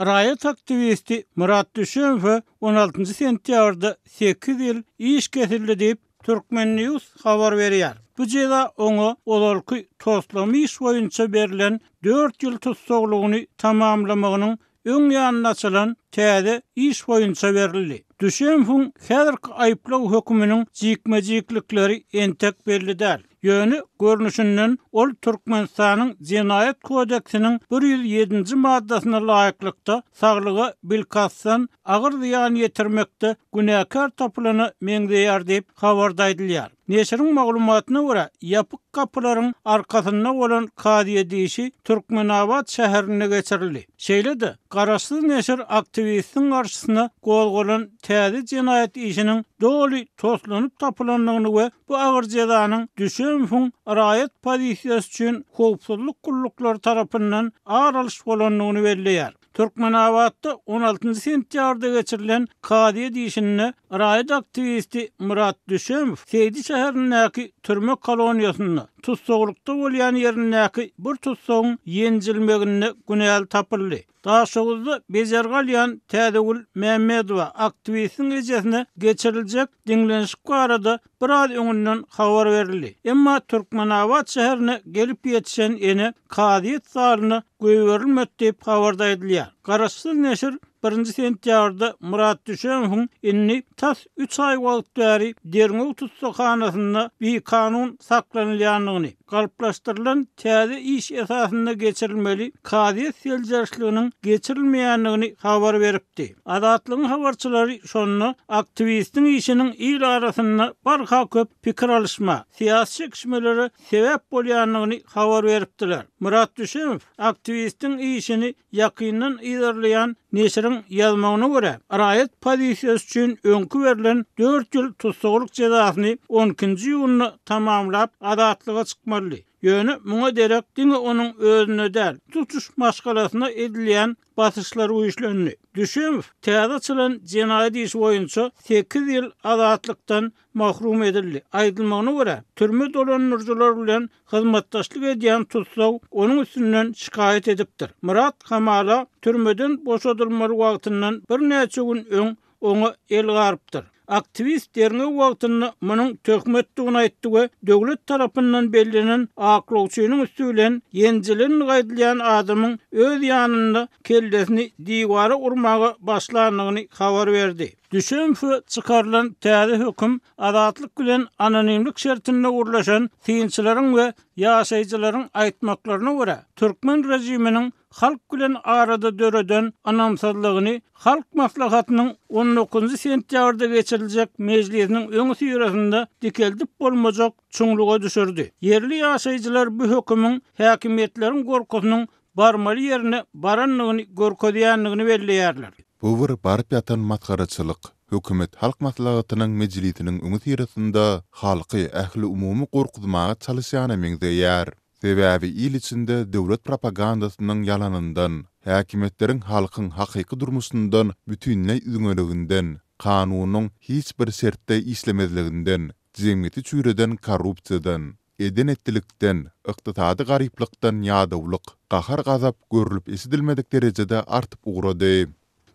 Raýat aktivisti Murat Düşemow 16 sentýarda 8 ýyl iş kesildi diýip Türkmennews habar berýär. Bu jeda oňa olarky toslamy iş boýunça berilen 4 ýyl tutsaglygyny tamamlamagynyň öň ýanyna açylan täze iş boýunça berildi. Düşemow häzirki aýplaw hökmüniň jikmejiklikleri entek belli däl. Ýöne görnüşinden ol Türkmenistanyň Jenaýat kodeksiniň 107-nji maddasyna laýyklykda saglyga bilkassan agyr ziýan ýetirmekde günäkär tapylany meňzeýär diýip habarda edilýär. Neşriň maglumatyna görä, ýapyk kapylaryň arkasynda bolan kadiýe diýişi Türkmenabad şäherine geçirildi. Şeýle-de garaşsyz neşir aktivistiň garşysyna golgolan täze jenaýat işiniň doly toslanyp tapylanlygyny we bu agyr jezanyň Düşemow raýat pozisiýasy üçin howpsuzlyk gullukları tarapyndan aralyş bolanlygyny belleýär. Türkmenabadda 16 sentýarda geçirilen kadiýe diýişine raýat aktivisti Murat Düşemow Seydi şäherindäki türme koloniýasyny tutsaglykda bolýan ýerindäki bir tutsagyň ýenjilmegine günäl tapyldy. Daşaguzda bejergalyan Tädegül Mämmedowa aktivistin ejesine geçiriljek diňlenişik barada bir az öňünden habar berildi. Emma Türkmenabad şäherine gelip ýetişen ene kadiýet zalyny göýberilmedi diýip habarda edilýär. Garaşsyz neşir 1-nji sentýarda Murat Düşemow inni tas 3 ay wagt bäri Derňew tutsakhanasyna bir kanun saklanylýanlygyny, galplaşdyrylan täze iş esasynda geçirilmeli kadiýet seljerçligining geçirilmeýänligini habar beripdi. Adatlygyň habarçylary şonu aktivistin işiniň il arasynda barha köp pikir alışma, siýasy çekişmeleri sebäp bolýanlygyny habar beripdiler. Murat Düşemow aktivistin işini ýakyndan ýerleýän neşriň ýazmagyna görä, raýat pozisiýasy üçin öňkü berilen 4 ýyl tutsaglyk jezasyny 12-nji ýylyny tamamlap adatlyga çykmaly. Ýöne muňa derek diňe onuň özüne däl, tutuş maşgalasyna edilýän basyşlar uýuşlandy. Düşemow täze açylan jenaýat işi boýunça 8 ýyl azatlykdan mahrum edildi. Aýdylmagyna görä, türme dolanyrjylar bilen hyzmatdaşlyk edýän tutsag onuň üstünden şikaýet edipdir. Murat hamala türmeden boşadylmaly wagtyndan bir näçe gün öň oňa el garypdyr. Aktivist Derňew wagtyny munyň töhmetdigini aýtdy we döwlet tarapyndan bellenen aklawçynyň üstülen ýenjilen gaýdylýan adamyň öz ýanynda kellesini diýwara urmagy başlandygyny habar berdi. Düşemow çykarylan täze hökm azatlyk bilen anonimlik şertinde urlaşan synçylaryň we ýaşaýjylaryň aýtmaklaryna görä Türkmen rejiminiň halk bilen arada döreden anamsazlygyny halk maslahatynyň 19 sentýarda geçiriljek mejlisiniň öňü sürasynda dikeldip bolmajak çuňluga düşürdi. Yerli ýaşaýjylar bu hökümüň häkimetleriň gorkusynyň barmaly ýerine baranlygyny görkezýänligini belleýärler. Bu bir barıp ýatan matgaraçylyk. Hökümet halk maslahatynyň mejlisiniň öňü sürasynda halky ähli umumy gorkutmaga çalışýany meňzeýär. Sebäbi il içinde döwlet propagandasynyň yalanyndan, häkimetleriň halkyň hakyky durmuşyndan bütünlej üňeliginden, kanunyň hiç bir sertde işlemezliginden, jemgyýeti çüýreden korrupsiýadan, edenetlikden, ykdysady garyplykdan ýadawlyk, gahar gazap görülüp esidilmedik derejede artyp ugrady.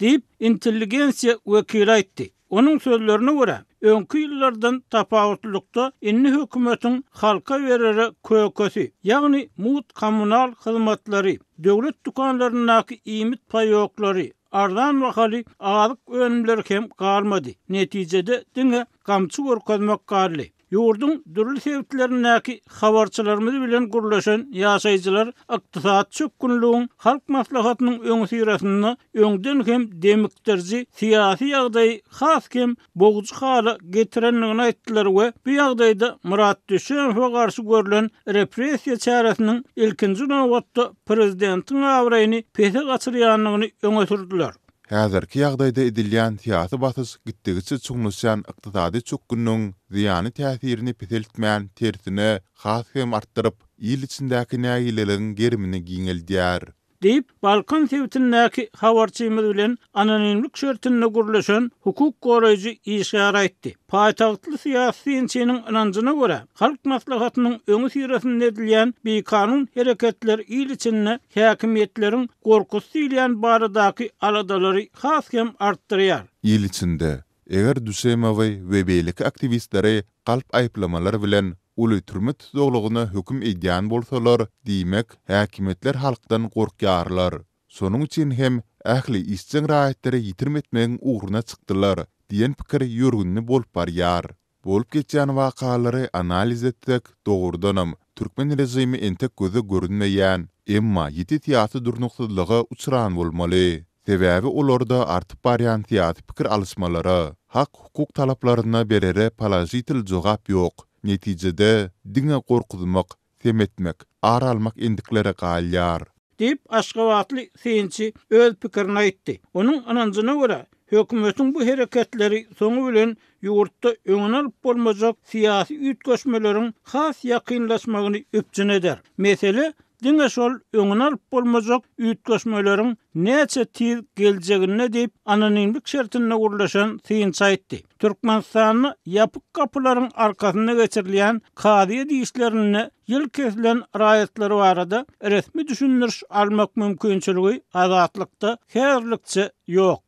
Diýip intelligensiýa wekili aýtdy. Onuň sözlerine görä, öňkü ýyllardan tapawutlykda inni hökümetiň halka berere kökesi, ýagny mut kommunal hyzmatlary, döwlet dukanlaryndaky iýmit paýoklary, ardan bahaly azyk önümleri hem galmady. Netijede diňe gamçy görkezmek garly. Ýurdun dürli sebäplerindäki habarçylarymyz bilen gurlaşan ýaşaýjylar ykdysat çökünlüğüň halk maslahatynyň öňü sürasynda öňden hem demiktirji siýasy ýagdaý haskem bogujy hala getirenligini aýtdylar we bu ýagdaýda Murat Düşemowa garşy görülen repressiýa çäresiniň ilkinji nowatda prezidentiň awraýyny pese gaçyrýanlygyny öňe sürdiler. Häzirki ýagdaýda edilýän siýasy basys gitdigiçe çuňlaşan ykdysady çökünlüğüň ziýany täsirini peseltmän tersine has hem artdyryp il içindäki nägileligiň gerimini giňeldýär. deyip Balkan Sewitindäki habarçymyz bilen anonimlik şertinde gurulşan hukuk goraýjy işgara etdi. Paýtagtly siýasiýetçiniň ynanjyna görä, halk maslahatynyň öňü sirasynda edilýän bir kanun hereketler il içinde häkimiýetleriň gorkusy ilýän baradaky aladalary haskem artdyrýar. Il içinde eger Düsemowy we beýleki aktivistlere galp aýplamalar bilen uly türme tutuglygyna höküm edýän bolsalar, diýmek häkimetler halkdan gorkýarlar. Sonuň üçin hem ähli işçiň raýatlary ýitirmetmegiň uğruna çykdylar diýen pikir ýörgünli bolup barýar. Bolup geçýän wakalary analiz etdik, dogurdanam Türkmen rejimi entek göze görünmeýän, emma ýeti tiýatry durnuksyzlygy uçuran bolmaly. Sebäbi olarda artyp barýan tiýatry pikir alışmalary, hak hukuk talaplaryna berere palajitil jogap ýok. Netijede diňe gorkuzmak, semetmek, ara almak endiklere galýar. Deyip Aşgabatly seýinçi öz pikirini aýtdy. Onuň ananjyna görä, hökümetiň bu hereketleri soňu bilen ýurtda öňüne alyp bolmajak siýasy üýtgeşmeleriň has ýakynlaşmagyny öpjün eder. Mesele diňe şol öňüne alyp bolmajak üýtgeşmeleriň näçe tiz geljegine diýip anonimlik şertinde gurulşan seýinçi aýtdy. Türkmenistanyň ýapyk kapylaryň arkasynda geçirilýän kadiýe diýişlerini ýyl kesilen raýatlary barada resmi düşündiriş almak mümkinçiligi azatlykda häzirlikçe ýok.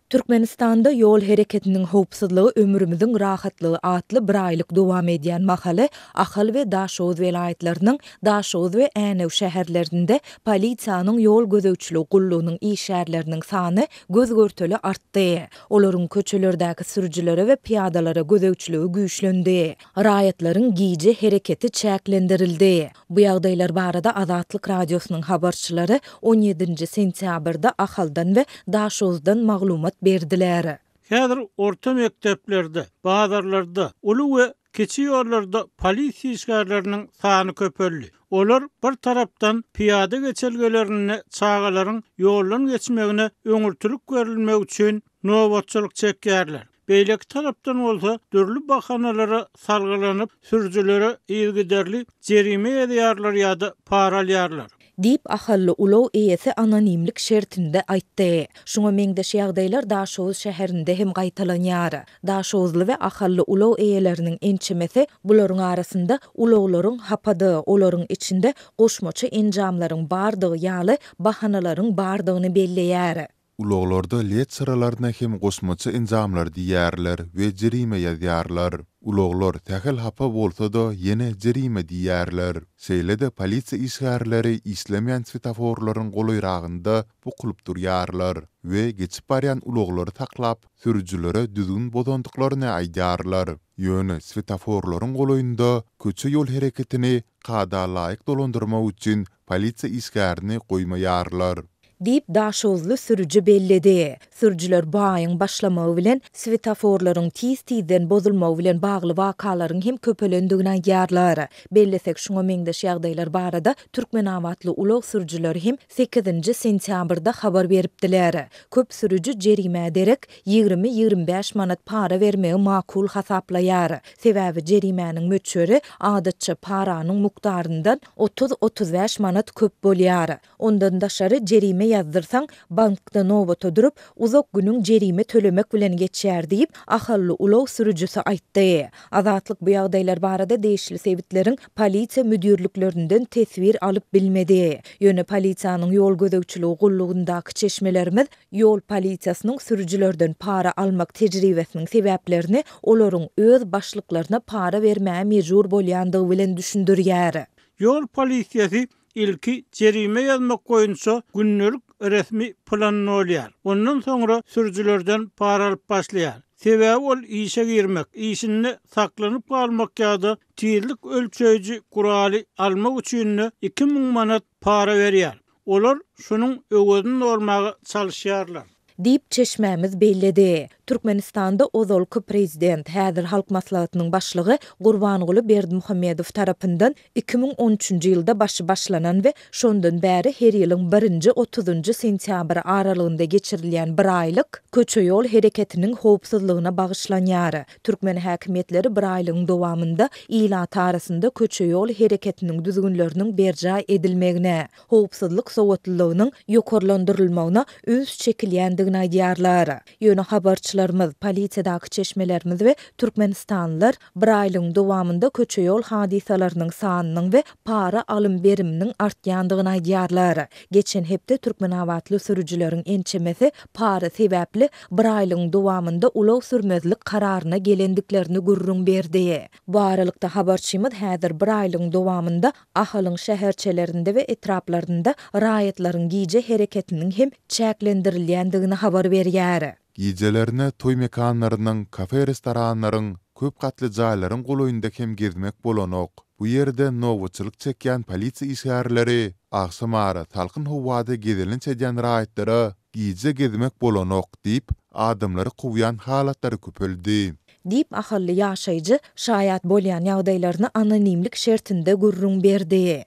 Türkmenistanda yol hereketiniň howpsuzlygy ömrümüziň rahatlygy atly bir aýlyk dowam edýän mahaly Ahal we Daşoz welaýatlarynyň Daşoz we Änew şäherlerinde polisiýanyň yol gözegçiligi gullugynyň işärleriniň sany göz görteli artdy. Olaryň köçelerdäki sürüjilere we piýadalara gözegçiligi güýçlendi. Raýatlaryň giýje hereketi çäklendirildi. Bu ýagdaýlar barada Azatlyk radiosynyň habarçylary 17 sentýabrda Ahaldan we Daşozdan maglumat berdiler. Häzir orta mekteplerde, bazarlarda, ulu we keçi ýollarda polisiýa işgärleriniň sany köpeldi. Olar bir tarapdan piýada geçelgelerini çağalaryň ýoldan geçmegine öňürtülük berilmek üçin nowatçylyk çekýärler. Beýleki tarapdan bolsa dürli bahanalara salgylanyp sürüjilere ýygyderli jerime edýärler ýa-da para alýarlar. Dip Ahally Ulow eýesi anonimlik şertinde aýtdy. Şoňa meňdeş ýagdaýlar Daşoz şäherinde hem gaýtalanýar. Daşozly we Ahally Ulow eýeleriniň ençemesi bularyň arasynda ulowlaryň hapady, olaryň içinde goşmaça enjamlaryň bardygy ýaly bahanalaryň bardygyny belleýär. Uloglarda let sıralaryna hem gosmaça enjamlar diýärler we jerime ýazýarlar. Uloglar tähel hapa bolsa da ýene jerime diýärler. Seýlede polisiýa işgärleri islemeýän svetoforlaryň golaýragynda bukulup durýarlar we geçip barýan uloglary taklap sürüjilere düzgün bozandyklaryny aýdýarlar. Ýöne svetoforlaryň golaýynda köçe ýol hereketini kada laýyk dolandyrmak üçin polisiýa işgärini goýmaýarlar. Dip Daşozly sürüjü belledi. Sürüjüler bu aýyň başlamagy bilen svetoforlaryň tiz-tizden bozulmagy bilen bagly wakalaryň hem köpelendigine aýdýarlar. Bellesek şoňa meňdeş ýagdaýlar barada Türkmen awatly ulow sürüjüleri hem 8 sentýabrda habar beripdiler. Köp sürüjü jerime ederek 20-25 manat para vermegi makul hasaplaýar. Sebäbi jerimeniň möçeri adatça paranyň mukdaryndan 30-35 manat köp bolýar. Ondan daşary jerime ýazdyrsaň bankda nowata durup uzak günüň jerime tölemek bilen geçýär diýip Ahally Ulow sürüjüsi aýtdy. Azatlyk bu ýagdaýlar barada deýişli sebitleriň polisiýa müdürliklerinden tesbir alyp bilmedi. Ýöne polisiýanyň ýol gözegçiligi gullugyndaky çeşmelerimiz ýol polisiýasynyň sürüjülerden para almak tejribesiniň sebäplerini olaryň öz başlyklaryna para bermäge mejbur bolýandygy bilen düşündirýär. Ýol polisiýasy ilki jerime ýazmak goýunça günnelik resmi planny bolýar. Ondan soňra sürüjülerden para alyp başlaýar. Sebäbi ol işe girmek, işinde saklanyp galmak ýa-da tizlik ölçeýiji guraly almak üçin 2000 manat para berýär. Olar şonuň öwedini olmagy çalışýarlar. diýip çeşmämiz bellidi. Türkmenistanda ozalky prezident häzir halk maslahatynyň başlygy Gurbanguly Berdimuhammedow tarapyndan 2013-nji ýylda başlanan we şondan bäri her ýylyň 1-nji 30-njy sentýabr aralygynda geçirilýän bir aýlyk köçe ýol hereketiniň howpsuzlygyna bagyşlanýar. Türkmen häkimetleri bir aýlygyň dowamında ýylat arasynda köçe ýol hereketiniň düzgünleriniň berja edilmegine, howpsuzlyk sowatlylygynyň ýokarlandyrylmagyna öz çekilýändigini aýdýarlar. Ýöne habarçylarymyz, polisiýadaky çeşmelerimiz we türkmenistanlylar bir aýlygyň dowamında köçe ýol hadisalarynyň sanynyň we para alym beriminiň artýandygyny aýdýarlar. Geçen hepde türkmen awatly sürüjileriň ençemesi para sebäpli bir aýlygyň dowamında ulaw sürmezlik kararyna gelendiklerini gürrüň berdi. Bu aralykda habarçymyz häzir bir aýlygyň dowamında ahalyň şäherçelerinde we etraplarynda raýatlaryň giýje hereketiniň hem çäklendirilýändigini habar berýär. Gijelerine toy mekanlarynyň, kafe restoranlaryň, köp gatly jaýlaryň goloýynda hem gezmek bolanok. Bu ýerde nowatçylyk çekýän polisiýa işgärleri akşamara talkyn howada gezelen çedýän raýatlara giýje gezmek bolanok diýip adamlary kuwyan halatlary köpeldi. Diýip ahally ýaşaýjy şaýat bolýan ýagdaýlaryny anonimlik şertinde gürrüň berdi.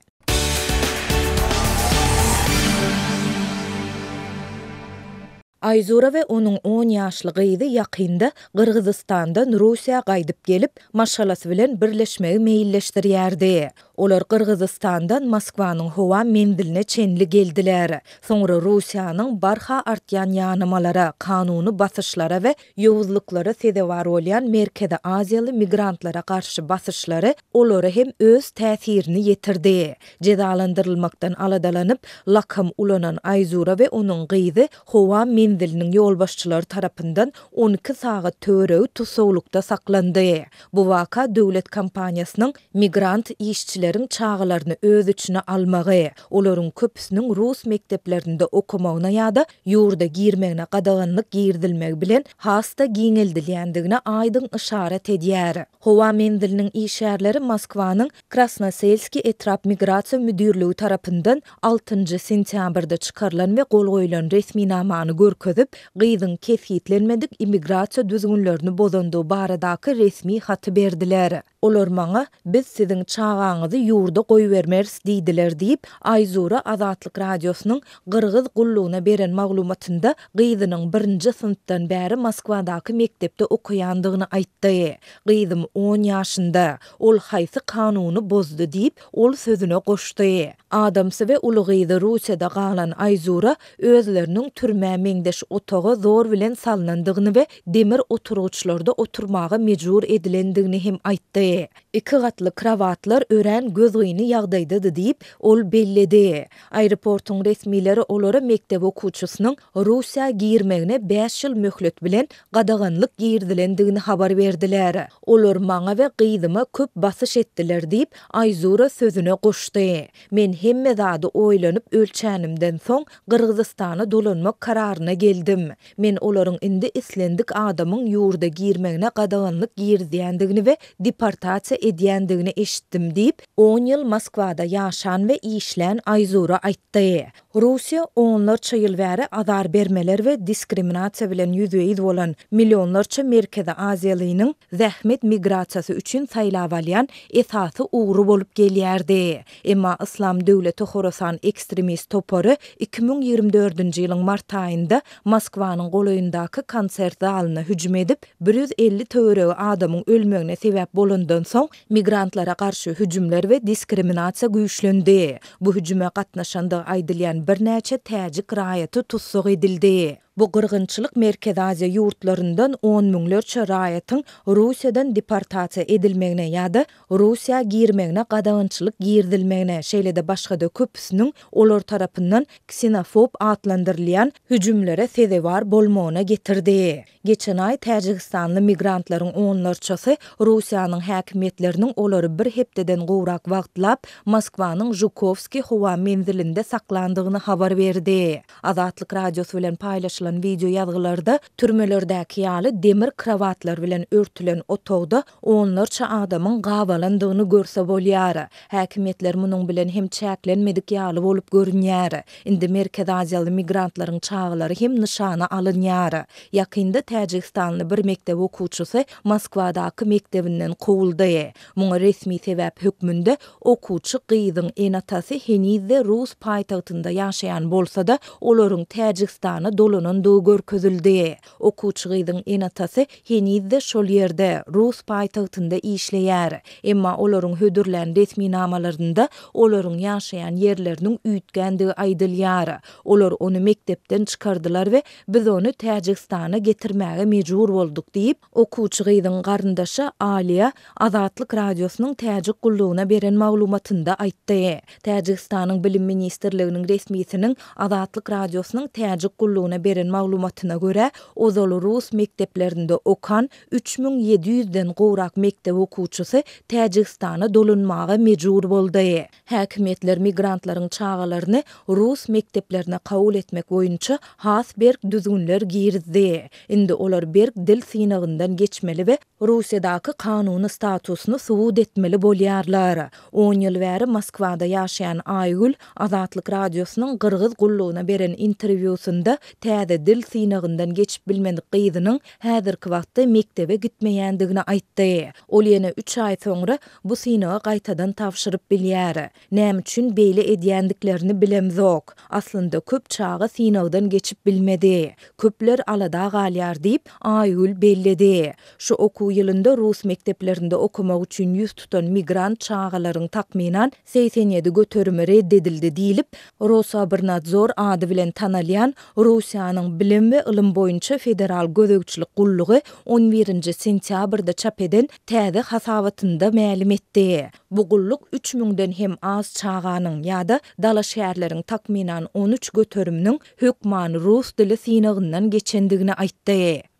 Ayzura we onuň 10 ýaşly gyzy ýakynda Gyrgyzstandan Russiýa gaýdyp gelip, maşgalasy bilen birleşmegi meýilleşdirýärdi. Olar Gyrgyzstandan Moskwanyň howa mendiline çenli geldiler. Soňra Russiýanyň barha artýan ýanymalara, kanuny basyşlara we ýowuzlyklara sebäp bolýan Merkezi Aziýaly migrantlara garşy basyşlary olary hem öz täsirini ýetirdi. Cezalandyrylmakdan aladalanyp lakam ulanan Ayzura we onuň gyzy howa mendiliniň ýolbaşçylary tarapyndan 12 sagat törew tutsawlukda saklandy. Bu waka döwlet kompaniýasynyň migrant işçileriň çağılaryny öz içine almagy, olaryň köpüsiniň rus mekteplerinde okumagyna ýa-da ýurda girmegine gadaganlyk girdilmegi bilen hasta giňeldilýändigine aýdyn işaret edýär. Howa mendiliniň işärleri Moskwanyň Krasnoselski etrap migrasiýa müdürligi tarapyndan 6-njy sentýabrda çykarylan we gol goýulan resmi namany görkezip, gyzyň kesitlenmedik immigrasiýa düzgünlerini bozandyğı baradaky resmi haty berdiler. Olar maňa biz siziň çağaňyzy ýurda goýbermeriz diýdiler diýip Ayzura Azatlyk radiosynyň Gyrgyz gullugyna beren maglumatynda gyzynyň 1-nji synpdan bäri Moskwadaky mektepde okuýandygyny aýtdy. Gyzym 10 ýaşynda, ol haýsy kanuny bozdy diýip ol sözüne goşdy. Adamsy we uly gyzy Russiýada galan Ayzura özleriniň türmä meňdeş otagy zor bilen salnandygyny we demir oturguçlarda oturmagy mejbur edilendigini hem aýtdy. 2 gatly krawatlar ören göz gyny ýagdaýda diýip ol belledi. Aeroportyň resmileri olara mektep okuwçysynyň Russiýa girmegine 5 ýyl möhlet bilen gadaganlyk girdilendigini habar berdiler. Olar maňa we gyzyma köp basyş etdiler diýip Ayzura sözüne goşdy. Men hemme zady oýlanyp ölçänimden soň Gyrgyzstana dolanmak kararyna geldim. Men olaryň indi islendik adamyň ýurda girmegine gadaganlyk girdýändigini we deportasiýa edýändigini eşitdim diýip 10 ýyl Moskwada ýaşan we işlän Ayzura aýtdy. Russiýa onlarça ýyl bäri azar bermeler we diskriminasiýa bilen ýüzüýiz bolan millionlarça Merkezi Aziýalynyň zähmet migrasiýasy üçin saýlap alýan esasy ugry bolup gelýärdi. Emma İslam Döwleti Horasan ekstremist topary 2024-nji ýylyň mart aýynda Moskwanyň goloýundaky konsert zalyna hüjüm edip 150 töwerew adamyň ölmegine sebäp bolandan soň migrantlara garşy hüjümler we diskriminasiýa güýçlendi. Bu hüjüme gatnaşandy aýdylýan bir näçe täjik raýaty tutsuk edildi. Bu gyrgynçylyk Merkezi Aziýa ýurtlaryndan 10 miňlerçe raýatyň Russiýadan deportasiýa edilmegine ýa-da Russiýa girmegine gadagançylyk girdilmegine şeýle-de başga-da köpüsiniň olar tarapyndan ksenofob atlandyrylýan hüjümlere sebäp bolmagyna getirdi. Geçen aý Täjikistanly migrantlaryň onlarçasy Russiýanyň häkimetleriniň olary bir hepdeden gowrak wagtlap Moskwanyň Zhukovski howa menzilinde saklandygyny habar berdi. Azatlyk radiosy bilen paýlaşylan tarqatylan video ýazgylarda türmelerdäki ýaly demir kravatlar bilen örtülen otowda onlarça adamyň gabalandygyny görse bolýar. Häkimetler munyň bilen hem çäklenmedik ýaly bolup görünýär. Indi Merkez Aziýaly migrantlaryň çağlary hem nişana alınýar. Ýakynda Täjikistanly bir mektep okuwçysy Moskwadaky mektebinden kowuldy. Muňa resmi sebäp hökmünde okuwçy gyzyň enatasy henizde Rus paýtagtynda ýaşaýan bolsa-da olaryň Täjikistana dolanandygy görkezildi. Okuwçy gyzyň enatasy henizde şol ýerde Rus paýtagtynda işleýär. Emma olaryň hödürlän resmi namalarynda olaryň ýaşaýan ýerleriniň üýtgendigi aýdylýar. Olar onu mektepden çykardylar we biz onu Täjikistana getirmäge mejbur boldyk diýip okuwçy gyzyň garyndaşy Aliya Azatlyk radiosynyň Täjik gullugyna beren maglumatynda aýtdy. Täjikistanyň bilim ministrliginiň resmisiniň Azatlyk radiosynyň Täjik gullugyna beren maglumatyna görä, ozal Rus mekteplerinde okan 3700-den gowrak mektep okuwçysy Täjikistana dolanmaga mejbur boldy. Häkimetler migrantlaryň çağalaryny Rus mekteplerine kabul etmek boýunça has berk düzgünler girizdi. Indi olar berk dil synagyndan geçmeli we Russiýadaky kanuny statusyny subut etmeli bolýarlar. 10 ýyl bäri Moskwada ýaşaýan Aýgül Azatlyk radiosynyň Gyrgyz gullugyna beren interwýusynda täze dil synagyndan geçip bilmedik gyzynyň häzirki wagtda mektebe gitmeýändigini aýtdy. Ol ýene 3 aý soňra bu synaga gaýtadan tapşyryp bilýär. Näme üçin beýle edýändiklerini bilemzok. Aslynda köp çağı synagdan geçip bilmedi. Köpler alada galýar diýip Aýgül belledi. Şu okuw ýylynda Rus mekteplerinde okumak üçin ýüz tutan migrant çağalaryň takminan 87 göterimi reddedildi diýilip, Rosabirnadzor ady bilen tanalýan Russiýanyň bilim we ilim boýunça federal gözegçilik gullugy 11-nji sentýabrda çap eden täze hasabatynda ma'lum etdi. Bu gulluk 3000-den hem az çağanyň ýa-da dala şäherleriň takminan 13 göteriminiň hökmany Rus dili synagyndan geçendigini aýtdy.